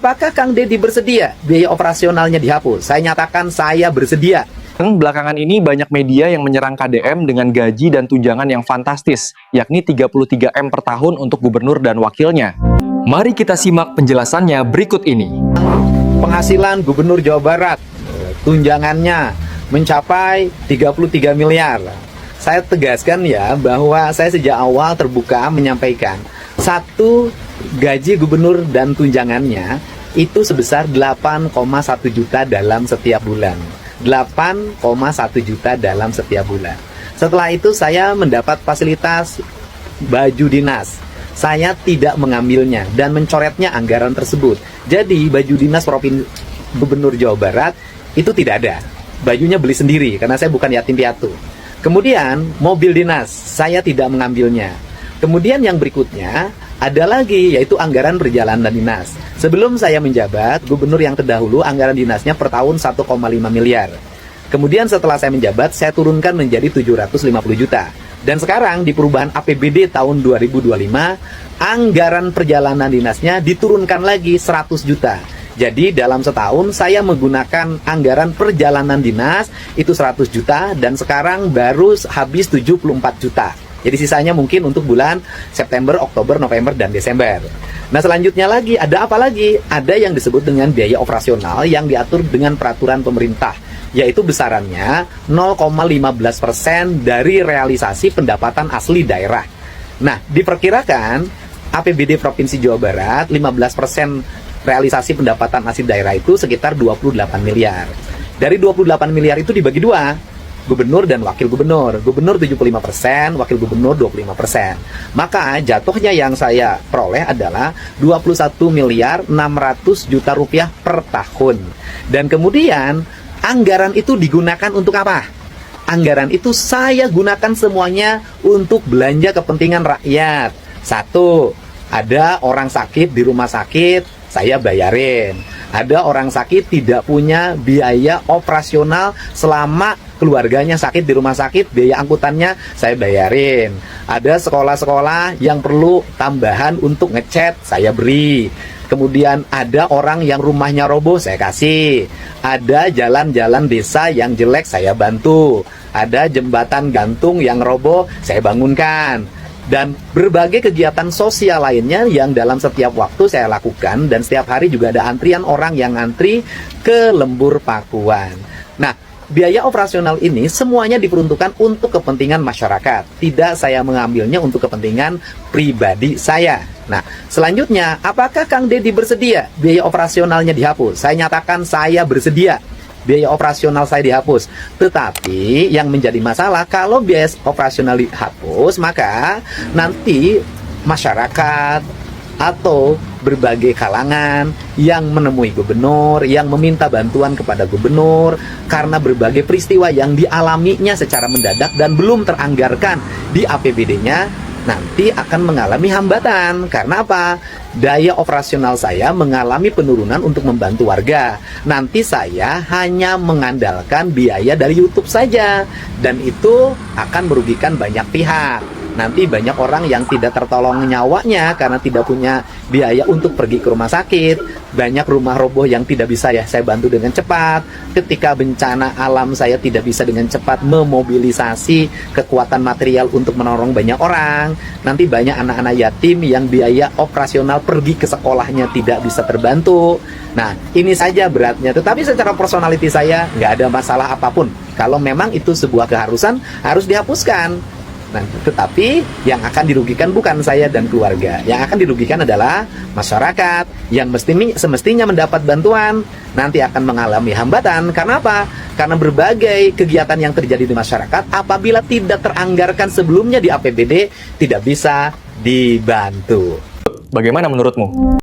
Apakah Kang Deddy bersedia biaya operasionalnya dihapus? Saya nyatakan saya bersedia. Belakangan ini banyak media yang menyerang KDM dengan gaji dan tunjangan yang fantastis, yakni 33 M per tahun untuk gubernur dan wakilnya. Mari kita simak penjelasannya berikut ini. Penghasilan Gubernur Jawa Barat, tunjangannya mencapai 33 miliar. Saya tegaskan ya bahwa saya sejak awal terbuka menyampaikan satu gaji gubernur dan tunjangannya itu sebesar 8,1 juta dalam setiap bulan. 8,1 juta dalam setiap bulan. Setelah itu saya mendapat fasilitas baju dinas. Saya tidak mengambilnya dan mencoretnya anggaran tersebut. Jadi baju dinas Provinsi Gubernur Jawa Barat itu tidak ada. Bajunya beli sendiri karena saya bukan yatim piatu. Kemudian mobil dinas saya tidak mengambilnya. Kemudian yang berikutnya ada lagi yaitu anggaran perjalanan dinas. Sebelum saya menjabat, gubernur yang terdahulu anggaran dinasnya per tahun 1,5 miliar. Kemudian setelah saya menjabat, saya turunkan menjadi 750 juta. Dan sekarang di perubahan APBD tahun 2025, anggaran perjalanan dinasnya diturunkan lagi 100 juta. Jadi dalam setahun saya menggunakan anggaran perjalanan dinas itu 100 juta dan sekarang baru habis 74 juta. Jadi sisanya mungkin untuk bulan September, Oktober, November, dan Desember. Nah selanjutnya lagi, ada apa lagi? Ada yang disebut dengan biaya operasional yang diatur dengan peraturan pemerintah, yaitu besarannya 0,15% dari realisasi pendapatan asli daerah. Nah diperkirakan APBD Provinsi Jawa Barat 15% realisasi pendapatan asli daerah itu sekitar 28 miliar. Dari 28 miliar itu dibagi dua, gubernur dan wakil gubernur. Gubernur 75%, wakil gubernur 25%. Maka jatuhnya yang saya peroleh adalah 21 miliar 600 juta rupiah per tahun. Dan kemudian anggaran itu digunakan untuk apa? Anggaran itu saya gunakan semuanya untuk belanja kepentingan rakyat. Satu, ada orang sakit di rumah sakit, saya bayarin. Ada orang sakit tidak punya biaya operasional selama keluarganya sakit di rumah sakit, biaya angkutannya saya bayarin. Ada sekolah-sekolah yang perlu tambahan untuk ngecat, saya beri. Kemudian ada orang yang rumahnya roboh, saya kasih. Ada jalan-jalan desa yang jelek, saya bantu. Ada jembatan gantung yang roboh, saya bangunkan. Dan berbagai kegiatan sosial lainnya yang dalam setiap waktu saya lakukan. Dan setiap hari juga ada antrian orang yang antri ke Lembur Pakuan. Nah, biaya operasional ini semuanya diperuntukkan untuk kepentingan masyarakat. Tidak saya mengambilnya untuk kepentingan pribadi saya. Nah, selanjutnya, apakah Kang Deddy bersedia biaya operasionalnya dihapus? Saya nyatakan saya bersedia biaya operasional saya dihapus. Tetapi yang menjadi masalah kalau biaya operasional dihapus, maka nanti masyarakat atau berbagai kalangan yang menemui gubernur, yang meminta bantuan kepada gubernur karena berbagai peristiwa yang dialaminya secara mendadak dan belum teranggarkan di APBD-nya, nanti akan mengalami hambatan. Karena apa? Daya operasional saya mengalami penurunan untuk membantu warga. Nanti saya hanya mengandalkan biaya dari YouTube saja, dan itu akan merugikan banyak pihak. Nanti banyak orang yang tidak tertolong nyawanya karena tidak punya biaya untuk pergi ke rumah sakit. Banyak rumah roboh yang tidak bisa saya bantu dengan cepat. Ketika bencana alam saya tidak bisa dengan cepat memobilisasi kekuatan material untuk menolong banyak orang. Nanti banyak anak-anak yatim yang biaya operasional pergi ke sekolahnya tidak bisa terbantu. Nah ini saja beratnya. Tetapi secara personality saya nggak ada masalah apapun. Kalau memang itu sebuah keharusan harus dihapuskan. Nah, tetapi yang akan dirugikan bukan saya dan keluarga. Yang akan dirugikan adalah masyarakat yang semestinya mendapat bantuan nanti akan mengalami hambatan. Karena apa? Karena berbagai kegiatan yang terjadi di masyarakat apabila tidak teranggarkan sebelumnya di APBD tidak bisa dibantu. Bagaimana menurutmu?